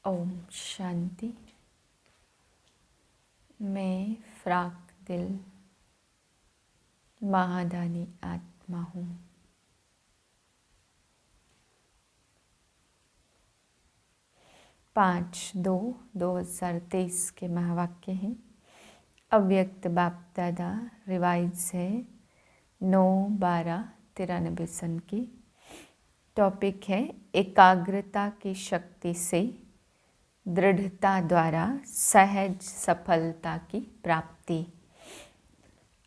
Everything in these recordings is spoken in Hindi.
ओम शांति। मैं फ्राक दिल महादानी आत्मा हूँ। पाँच दो 2023 के महावाक्य हैं। अव्यक्त बाप दादा रिवाइज है 9/12/93 सन की। टॉपिक है एकाग्रता की शक्ति से दृढ़ता द्वारा सहज सफलता की प्राप्ति।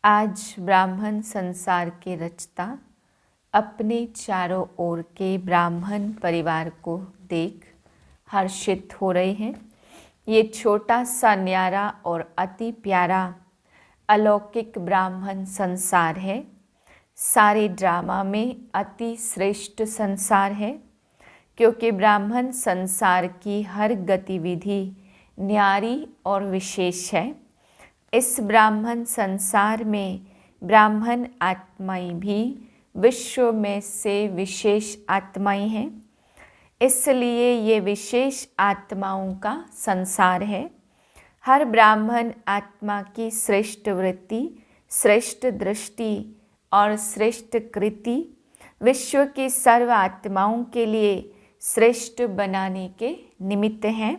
आज ब्राह्मण संसार के रचता अपने चारों ओर के ब्राह्मण परिवार को देख हर्षित हो रहे हैं। ये छोटा सा न्यारा और अति प्यारा अलौकिक ब्राह्मण संसार है। सारे ड्रामा में अति श्रेष्ठ संसार है, क्योंकि ब्राह्मण संसार की हर गतिविधि न्यारी और विशेष है। इस ब्राह्मण संसार में ब्राह्मण आत्माएं भी विश्व में से विशेष आत्माएं हैं, इसलिए ये विशेष आत्माओं का संसार है। हर ब्राह्मण आत्मा की श्रेष्ठ वृत्ति, श्रेष्ठ दृष्टि और श्रेष्ठ कृति विश्व की सर्व आत्माओं के लिए श्रेष्ठ बनाने के निमित्त हैं।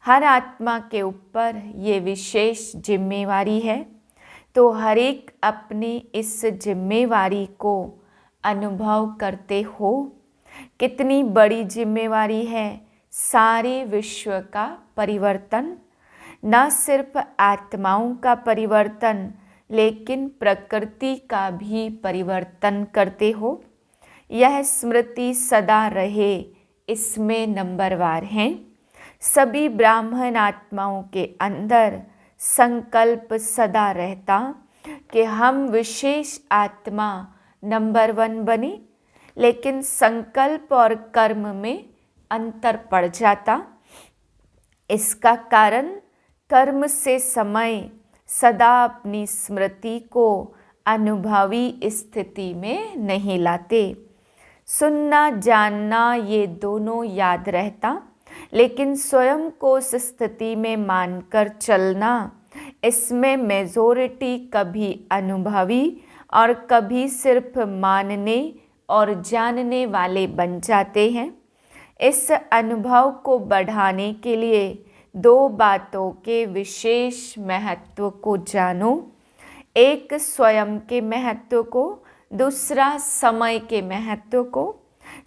हर आत्मा के ऊपर ये विशेष जिम्मेवारी है, तो हर एक अपनी इस जिम्मेवारी को अनुभव करते हो। कितनी बड़ी जिम्मेवारी है सारे विश्व का परिवर्तन, न सिर्फ आत्माओं का परिवर्तन लेकिन प्रकृति का भी परिवर्तन करते हो। यह स्मृति सदा रहे, इसमें नंबरवार हैं। सभी ब्राह्मण आत्माओं के अंदर संकल्प सदा रहता कि हम विशेष आत्मा नंबर 1 बने, लेकिन संकल्प और कर्म में अंतर पड़ जाता। इसका कारण कर्म से समय सदा अपनी स्मृति को अनुभवी स्थिति में नहीं लाते। सुनना जानना ये दोनों याद रहता, लेकिन स्वयं को उस स्थिति में मानकर चलना, इसमें मेजॉरिटी कभी अनुभवी और कभी सिर्फ मानने और जानने वाले बन जाते हैं। इस अनुभव को बढ़ाने के लिए 2 बातों के विशेष महत्व को जानो। एक स्वयं के महत्व को, दूसरा समय के महत्व को।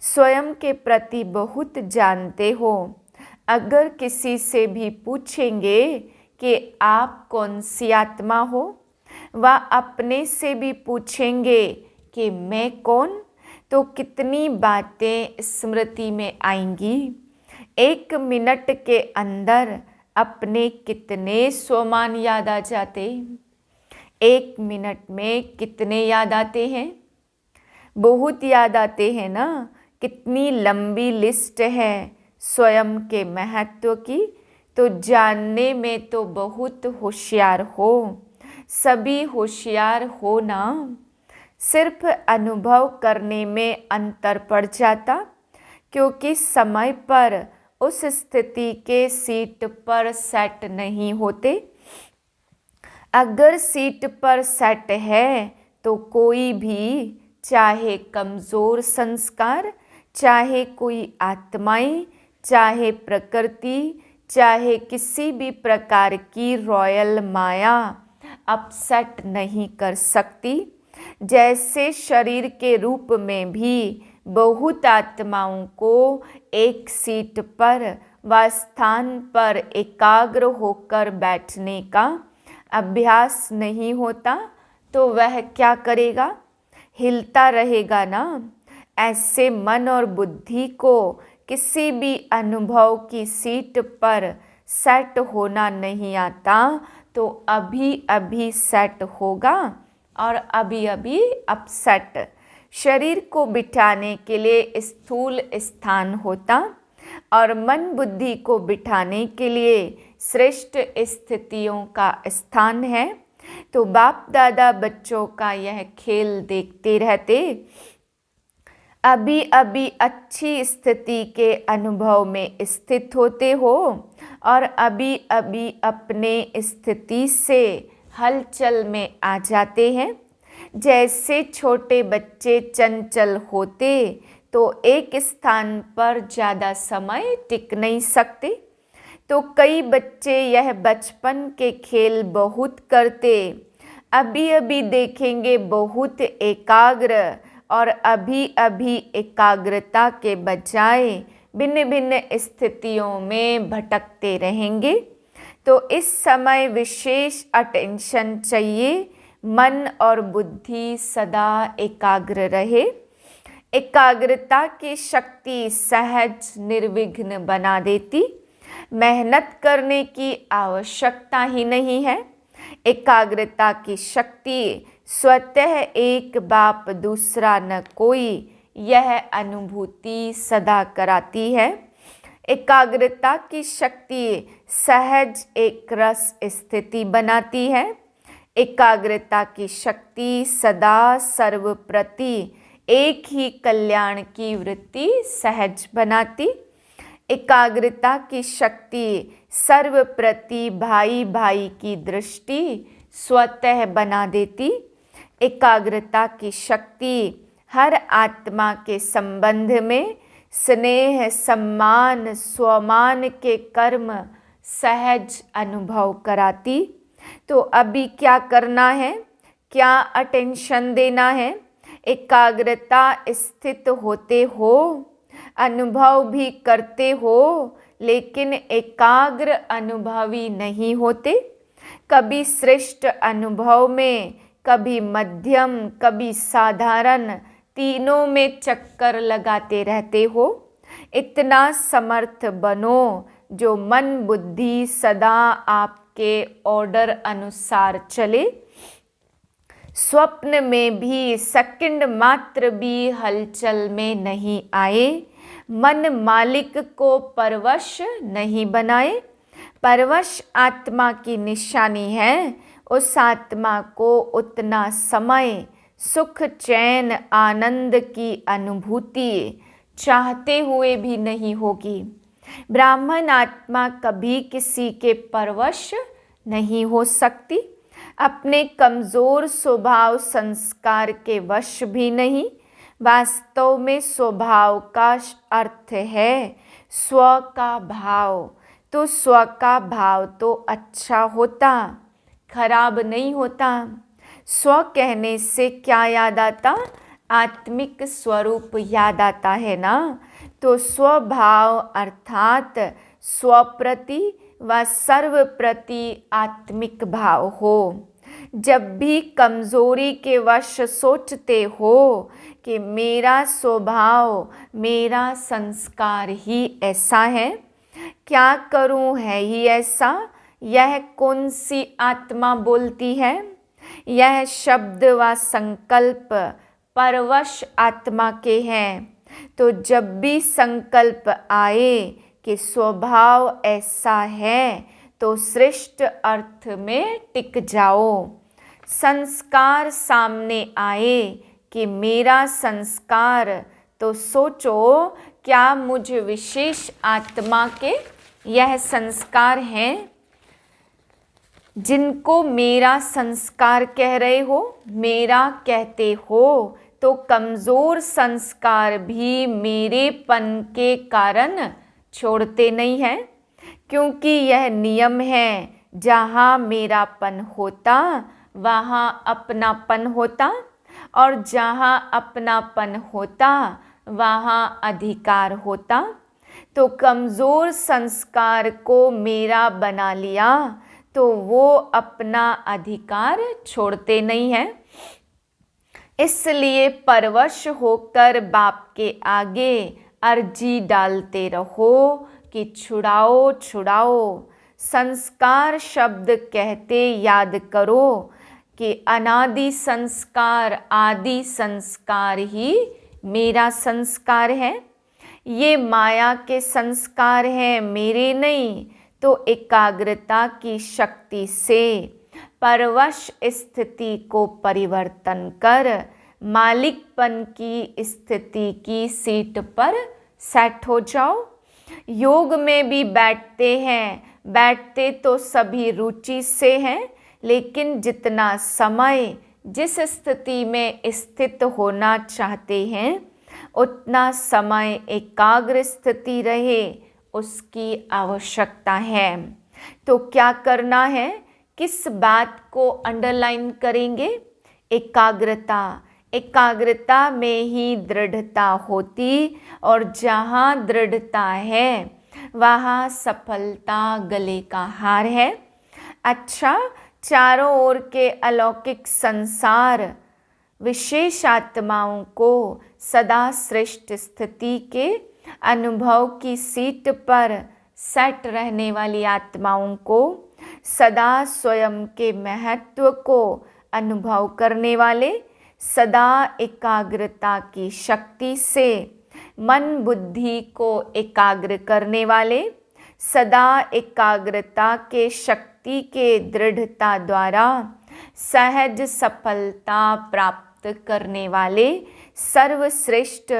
स्वयं के प्रति बहुत जानते हो। अगर किसी से भी पूछेंगे कि आप कौन सी आत्मा हो, वह अपने से भी पूछेंगे कि मैं कौन, तो कितनी बातें स्मृति में आएंगी। 1 मिनट के अंदर अपने कितने स्वमान याद आ जाते। 1 मिनट में कितने याद आते हैं? बहुत याद आते हैं ना। कितनी लंबी लिस्ट है स्वयं के महत्व की, तो जानने में तो बहुत होशियार हो। सभी होशियार हो ना, सिर्फ अनुभव करने में अंतर पड़ जाता, क्योंकि समय पर उस स्थिति के सीट पर सेट नहीं होते। अगर सीट पर सेट है तो कोई भी, चाहे कमज़ोर संस्कार, चाहे कोई आत्माएं, चाहे प्रकृति, चाहे किसी भी प्रकार की रॉयल माया अपसेट नहीं कर सकती। जैसे शरीर के रूप में भी बहुत आत्माओं को एक सीट पर व स्थान पर एकाग्र होकर बैठने का अभ्यास नहीं होता, तो वह क्या करेगा? हिलता रहेगा ना। ऐसे मन और बुद्धि को किसी भी अनुभव की सीट पर सेट होना नहीं आता, तो अभी अभी सेट होगा और अभी अभी अपसेट। शरीर को बिठाने के लिए स्थूल स्थान होता और मन बुद्धि को बिठाने के लिए श्रेष्ठ स्थितियों का स्थान है। तो बाप दादा बच्चों का यह खेल देखते रहते। अभी अभी अच्छी स्थिति के अनुभव में स्थित होते हो और अभी अभी अपने स्थिति से हलचल में आ जाते हैं। जैसे छोटे बच्चे चंचल होते तो एक स्थान पर ज़्यादा समय टिक नहीं सकते, तो कई बच्चे यह बचपन के खेल बहुत करते, अभी अभी देखेंगे बहुत एकाग्र और अभी अभी एकाग्रता के बजाय भिन्न भिन्न स्थितियों में भटकते रहेंगे। तो इस समय विशेष अटेंशन चाहिए, मन और बुद्धि सदा एकाग्र रहे। एकाग्रता की शक्ति सहज निर्विघ्न बना देती, मेहनत करने की आवश्यकता ही नहीं है। एकाग्रता की शक्ति स्वतः एक बाप दूसरा न कोई, यह अनुभूति सदा कराती है। एकाग्रता की शक्ति सहज एक रस स्थिति बनाती है। एकाग्रता की शक्ति सदा सर्वप्रति एक ही कल्याण की वृत्ति सहज बनाती। एकाग्रता की शक्ति सर्वप्रति भाई भाई की दृष्टि स्वतः बना देती। एकाग्रता की शक्ति हर आत्मा के संबंध में स्नेह सम्मान स्वमान के कर्म सहज अनुभव कराती। तो अभी क्या करना है, क्या अटेंशन देना है? एकाग्रता स्थित होते हो, अनुभव भी करते हो, लेकिन एकाग्र अनुभवी नहीं होते। कभी श्रेष्ठ अनुभव में, कभी मध्यम, कभी साधारण, तीनों में चक्कर लगाते रहते हो। इतना समर्थ बनो जो मन बुद्धि सदा आपके ऑर्डर अनुसार चले। स्वप्न में भी सेकंड मात्र भी हलचल में नहीं आए। मन मालिक को परवश नहीं बनाए। परवश आत्मा की निशानी है। उस आत्मा को उतना समय सुख चैन आनंद की अनुभूति चाहते हुए भी नहीं होगी। ब्राह्मण आत्मा कभी किसी के परवश नहीं हो सकती। अपने कमज़ोर स्वभाव संस्कार के वश भी नहीं। वास्तव में स्वभाव का अर्थ है स्व का भाव। तो स्व का भाव तो अच्छा होता, खराब नहीं होता। स्व कहने से क्या याद आता? आत्मिक स्वरूप याद आता है ना। तो स्वभाव अर्थात स्वप्रति व सर्वप्रति आत्मिक भाव हो। जब भी कमज़ोरी के वश सोचते हो कि मेरा स्वभाव मेरा संस्कार ही ऐसा है, क्या करूं है ही ऐसा, यह कौन सी आत्मा बोलती है? यह शब्द व संकल्प परवश आत्मा के हैं। तो जब भी संकल्प आए कि स्वभाव ऐसा है तो श्रेष्ठ अर्थ में टिक जाओ। संस्कार सामने आए कि मेरा संस्कार, तो सोचो क्या मुझ विशेष आत्मा के यह संस्कार हैं जिनको मेरा संस्कार कह रहे हो, मेरा कहते हो। तो कमज़ोर संस्कार भी मेरेपन के कारण छोड़ते नहीं हैं, क्योंकि यह नियम है, जहाँ मेरापन होता वहाँ अपनापन होता, और जहाँ अपनापन होता वहाँ अधिकार होता। तो कमज़ोर संस्कार को मेरा बना लिया तो वो अपना अधिकार छोड़ते नहीं हैं। इसलिए परवश होकर बाप के आगे अर्जी डालते रहो कि छुड़ाओ छुड़ाओ। संस्कार शब्द कहते याद करो कि अनादि संस्कार आदि संस्कार ही मेरा संस्कार है। ये माया के संस्कार हैं, मेरे नहीं। तो एकाग्रता की शक्ति से परवश स्थिति को परिवर्तन कर मालिकपन की स्थिति की सीट पर सेट हो जाओ। योग में भी बैठते तो सभी रुचि से हैं, लेकिन जितना समय जिस स्थिति में स्थित होना चाहते हैं उतना समय एकाग्र स्थिति रहे, उसकी आवश्यकता है। तो क्या करना है, किस बात को अंडरलाइन करेंगे? एकाग्रता। एकाग्रता में ही दृढ़ता होती, और जहाँ दृढ़ता है वहाँ सफलता गले का हार है। अच्छा, चारों ओर के अलौकिक संसार विशेष आत्माओं को सदा श्रेष्ठ स्थिति के अनुभव की सीट पर सेट रहने वाली आत्माओं को, सदा स्वयं के महत्व को अनुभव करने वाले, सदा एकाग्रता की शक्ति से मन बुद्धि को एकाग्र करने वाले, सदा एकाग्रता के शक्ति के दृढ़ता द्वारा सहज सफलता प्राप्त करने वाले सर्वश्रेष्ठ,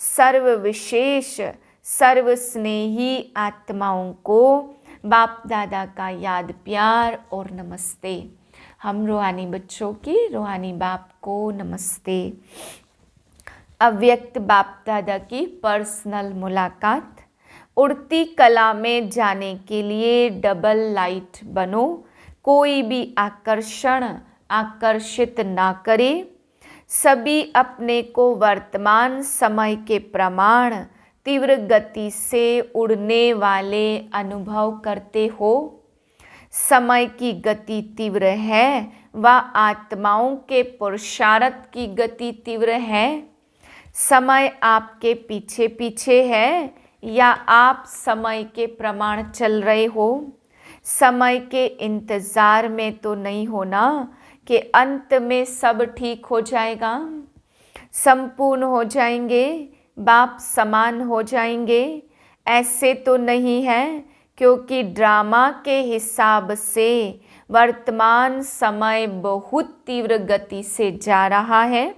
सर्वविशेष, सर्वस्नेही आत्माओं को बाप दादा का याद, प्यार और नमस्ते। हम रूहानी बच्चों की रूहानी बाप को नमस्ते। अव्यक्त बाप दादा की पर्सनल मुलाकात। उड़ती कला में जाने के लिए डबल लाइट बनो। कोई भी आकर्षण आकर्षित ना करे। सभी अपने को वर्तमान समय के प्रमाण तीव्र गति से उड़ने वाले अनुभव करते हो। समय की गति तीव्र है व आत्माओं के पुरुषार्थ की गति तीव्र है। समय आपके पीछे पीछे है या आप समय के प्रमाण चल रहे हो? समय के इंतज़ार में तो नहीं होना कि अंत में सब ठीक हो जाएगा, संपूर्ण हो जाएंगे, बाप समान हो जाएंगे। ऐसे तो नहीं है, क्योंकि ड्रामा के हिसाब से वर्तमान समय बहुत तीव्र गति से जा रहा है,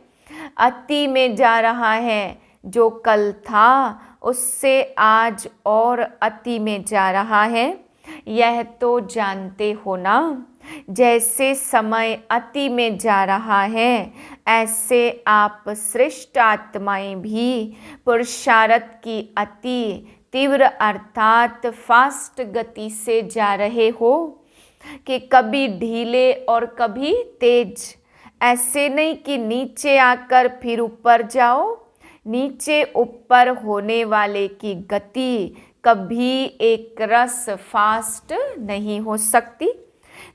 अति में जा रहा है। जो कल था उससे आज और अति में जा रहा है, यह तो जानते हो ना। जैसे समय अति में जा रहा है, ऐसे आप श्रेष्ठ आत्माएं भी पुरुषार्थ की अति तीव्र अर्थात फास्ट गति से जा रहे हो कि कभी ढीले और कभी तेज। ऐसे नहीं कि नीचे आकर फिर ऊपर जाओ। नीचे ऊपर होने वाले की गति कभी एक रस फास्ट नहीं हो सकती।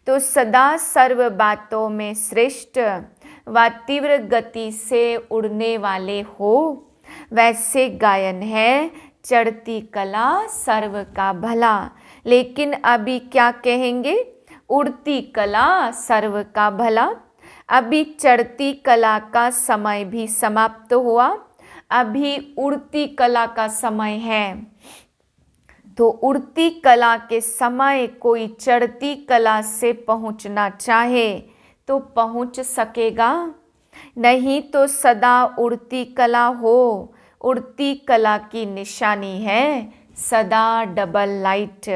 तो सदा सर्व बातों में श्रेष्ठ व तीव्र गति से उड़ने वाले हो। वैसे गायन है, चढ़ती कला सर्व का भला। लेकिन अभी क्या कहेंगे? उड़ती कला सर्व का भला। अभी चढ़ती कला का समय भी समाप्त हुआ, अभी उड़ती कला का समय है। तो उड़ती कला के समय कोई चढ़ती कला से पहुंचना चाहे तो पहुंच सकेगा? नहीं तो सदा उड़ती कला हो। उड़ती कला की निशानी है सदा डबल लाइट।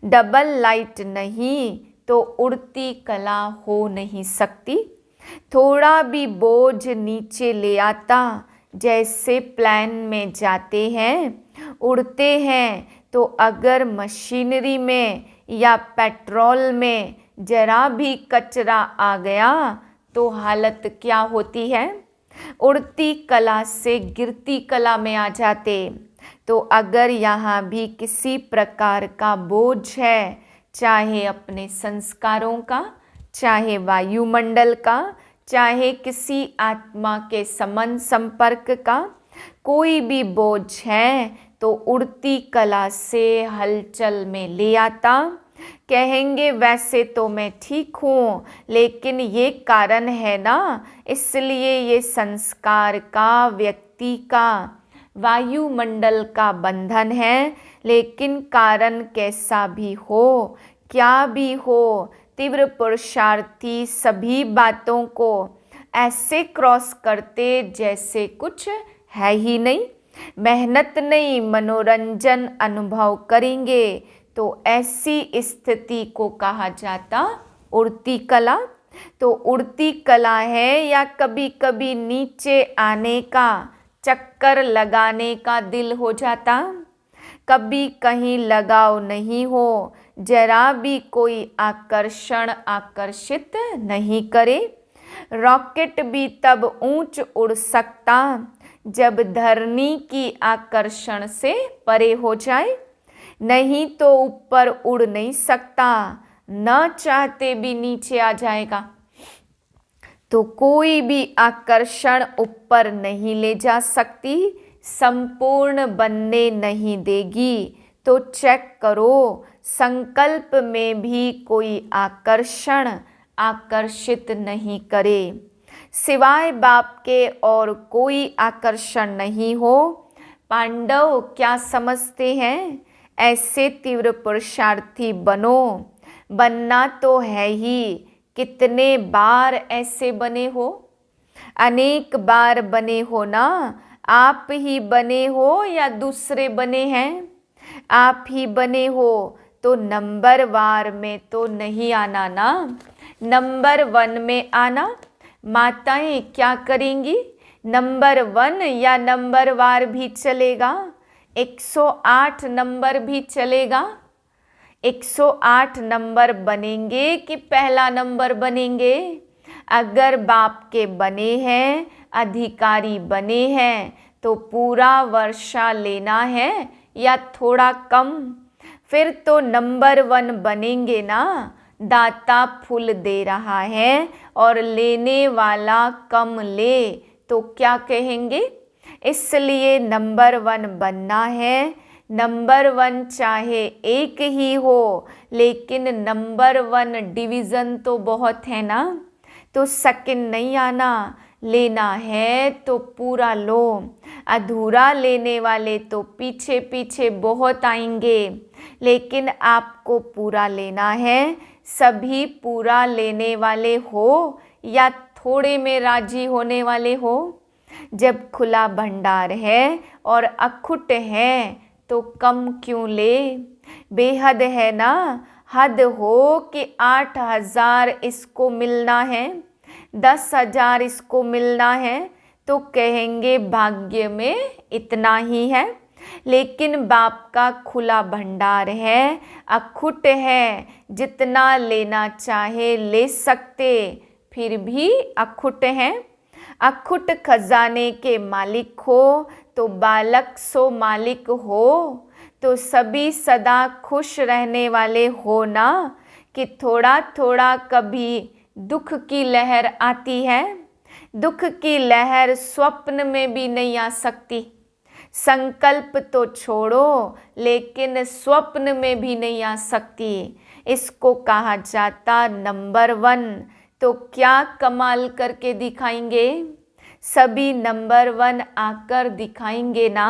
डबल लाइट नहीं तो उड़ती कला हो नहीं सकती। थोड़ा भी बोझ नीचे ले आता, जैसे प्लेन में जाते हैं, उड़ते हैं, तो अगर मशीनरी में या पेट्रोल में जरा भी कचरा आ गया तो हालत क्या होती है? उड़ती कला से गिरती कला में आ जाते। तो अगर यहाँ भी किसी प्रकार का बोझ है, चाहे अपने संस्कारों का, चाहे वायुमंडल का, चाहे किसी आत्मा के संबंध संपर्क का, कोई भी बोझ है तो उड़ती कला से हलचल में ले आता। कहेंगे वैसे तो मैं ठीक हूँ, लेकिन ये कारण है ना, इसलिए ये संस्कार का, व्यक्ति का, वायुमंडल का बंधन है। लेकिन कारण कैसा भी हो, क्या भी हो, तीव्र पुरुषार्थी सभी बातों को ऐसे क्रॉस करते जैसे कुछ है ही नहीं। मेहनत नहीं, मनोरंजन अनुभव करेंगे तो ऐसी स्थिति को कहा जाता उड़ती कला। तो उड़ती कला है या कभी कभी नीचे आने का, चक्कर लगाने का दिल हो जाता। कभी कहीं लगाव नहीं हो, जरा भी कोई आकर्षण आकर्षित नहीं करे। रॉकेट भी तब ऊंच उड़ सकता जब धरनी की आकर्षण से परे हो जाए, नहीं तो ऊपर उड़ नहीं सकता, न चाहते भी नीचे आ जाएगा। तो कोई भी आकर्षण ऊपर नहीं ले जा सकती, संपूर्ण बनने नहीं देगी। तो चेक करो, संकल्प में भी कोई आकर्षण आकर्षित नहीं करे, सिवाय बाप के और कोई आकर्षण नहीं हो। पांडव क्या समझते हैं? ऐसे तीव्र पुरुषार्थी बनो, बनना तो है ही। कितने बार ऐसे बने हो? अनेक बार बने हो ना। आप ही बने हो या दूसरे बने हैं? आप ही बने हो तो नंबर वार में तो नहीं आना ना, नंबर 1 में आना। माताएं क्या करेंगी? नंबर 1 या नंबर वार भी चलेगा, 108 नंबर भी चलेगा। 108 नंबर बनेंगे कि पहला नंबर बनेंगे? अगर बाप के बने हैं, अधिकारी बने हैं, तो पूरा वर्षा लेना है या थोड़ा कम? फिर तो नंबर 1 बनेंगे ना। दाता फूल दे रहा है और लेने वाला कम ले तो क्या कहेंगे? इसलिए नंबर 1 बनना है। नंबर 1 चाहे एक ही हो, लेकिन नंबर 1 डिवीज़न तो बहुत है ना। तो सेकंड नहीं आना, लेना है तो पूरा लो। अधूरा लेने वाले तो पीछे पीछे बहुत आएंगे, लेकिन आपको पूरा लेना है। सभी पूरा लेने वाले हो या थोड़े में राजी होने वाले हो? जब खुला भंडार है और अखुट है तो कम क्यों ले? बेहद है ना। हद हो कि 8,000 इसको मिलना है, 10,000 इसको मिलना है, तो कहेंगे भाग्य में इतना ही है। लेकिन बाप का खुला भंडार है, अखुट है, जितना लेना चाहे ले सकते, फिर भी अखुट हैं। अखुट खजाने के मालिक हो तो बालक सो मालिक हो। तो सभी सदा खुश रहने वाले हो ना, कि थोड़ा थोड़ा कभी दुख की लहर आती है। दुख की लहर स्वप्न में भी नहीं आ सकती। संकल्प तो छोड़ो, लेकिन स्वप्न में भी नहीं आ सकती। इसको कहा जाता नंबर 1। तो क्या कमाल करके दिखाएंगे? सभी नंबर 1 आकर दिखाएंगे ना।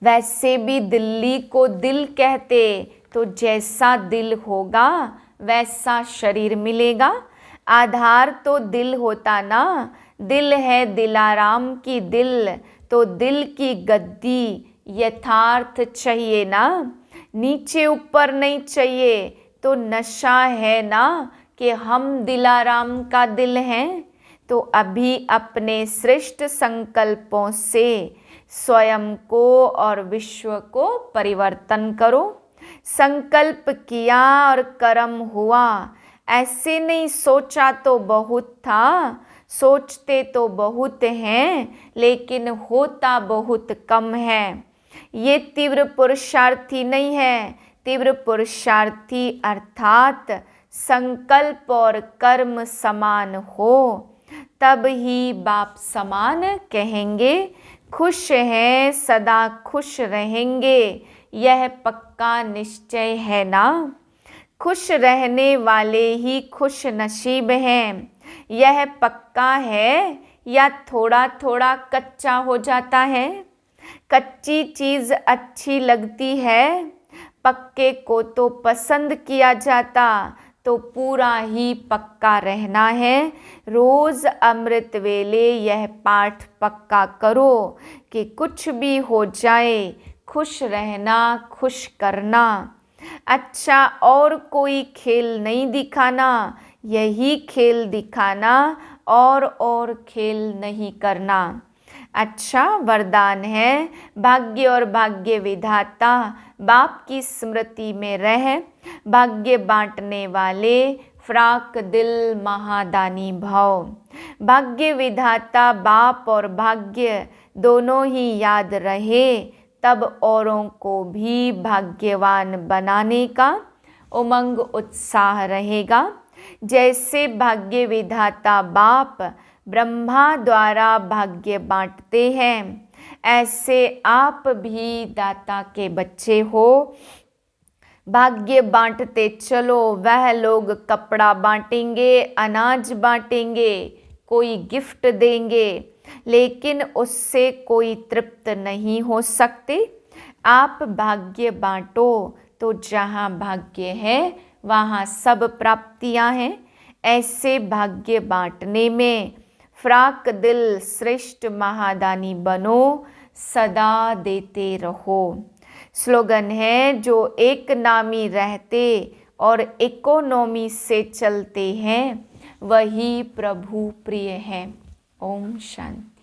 वैसे भी दिल्ली को दिल कहते, तो जैसा दिल होगा वैसा शरीर मिलेगा। आधार तो दिल होता ना। दिल है दिलाराम की दिल, तो दिल की गद्दी यथार्थ चाहिए ना। नीचे ऊपर नहीं चाहिए। तो नशा है ना कि हम दिलाराम का दिल हैं। तो अभी अपने श्रेष्ठ संकल्पों से स्वयं को और विश्व को परिवर्तन करो। संकल्प किया और कर्म हुआ। ऐसे नहीं सोचा तो बहुत था, सोचते तो बहुत हैं, लेकिन होता बहुत कम है। ये तीव्र पुरुषार्थी नहीं है। तीव्र पुरुषार्थी अर्थात संकल्प और कर्म समान हो, तब ही बाप समान कहेंगे। खुश हैं, सदा खुश रहेंगे, यह पक्का निश्चय है ना। खुश रहने वाले ही खुश नसीब हैं, यह पक्का है या थोड़ा थोड़ा कच्चा हो जाता है। कच्ची चीज़ अच्छी लगती है, पक्के को तो पसंद किया जाता। तो पूरा ही पक्का रहना है। रोज अमृत वेले यह पाठ पक्का करो कि कुछ भी हो जाए खुश रहना, खुश करना। अच्छा और कोई खेल नहीं दिखाना, यही खेल दिखाना और खेल नहीं करना। अच्छा वरदान है, भाग्य और भाग्य विधाता बाप की स्मृति में रह, भाग्य बांटने वाले फ्राक दिल महादानी भव। भाग्य विधाता बाप और भाग्य दोनों ही याद रहे, तब औरों को भी भाग्यवान बनाने का उमंग उत्साह रहेगा। जैसे भाग्य विधाता बाप ब्रह्मा द्वारा भाग्य बांटते हैं, ऐसे आप भी दाता के बच्चे हो। भाग्य बांटते चलो, वह लोग कपड़ा बांटेंगे, अनाज बांटेंगे, कोई गिफ्ट देंगे, लेकिन उससे कोई तृप्त नहीं हो सकते। आप भाग्य बांटो तो जहाँ भाग्य है वहाँ सब प्राप्तियाँ हैं। ऐसे भाग्य बांटने में फ्राक दिल श्रेष्ठ महादानी बनो, सदा देते रहो। स्लोगन है, जो एक नामी रहते और इकोनॉमी से चलते हैं वही प्रभु प्रिय है। ओम शांति।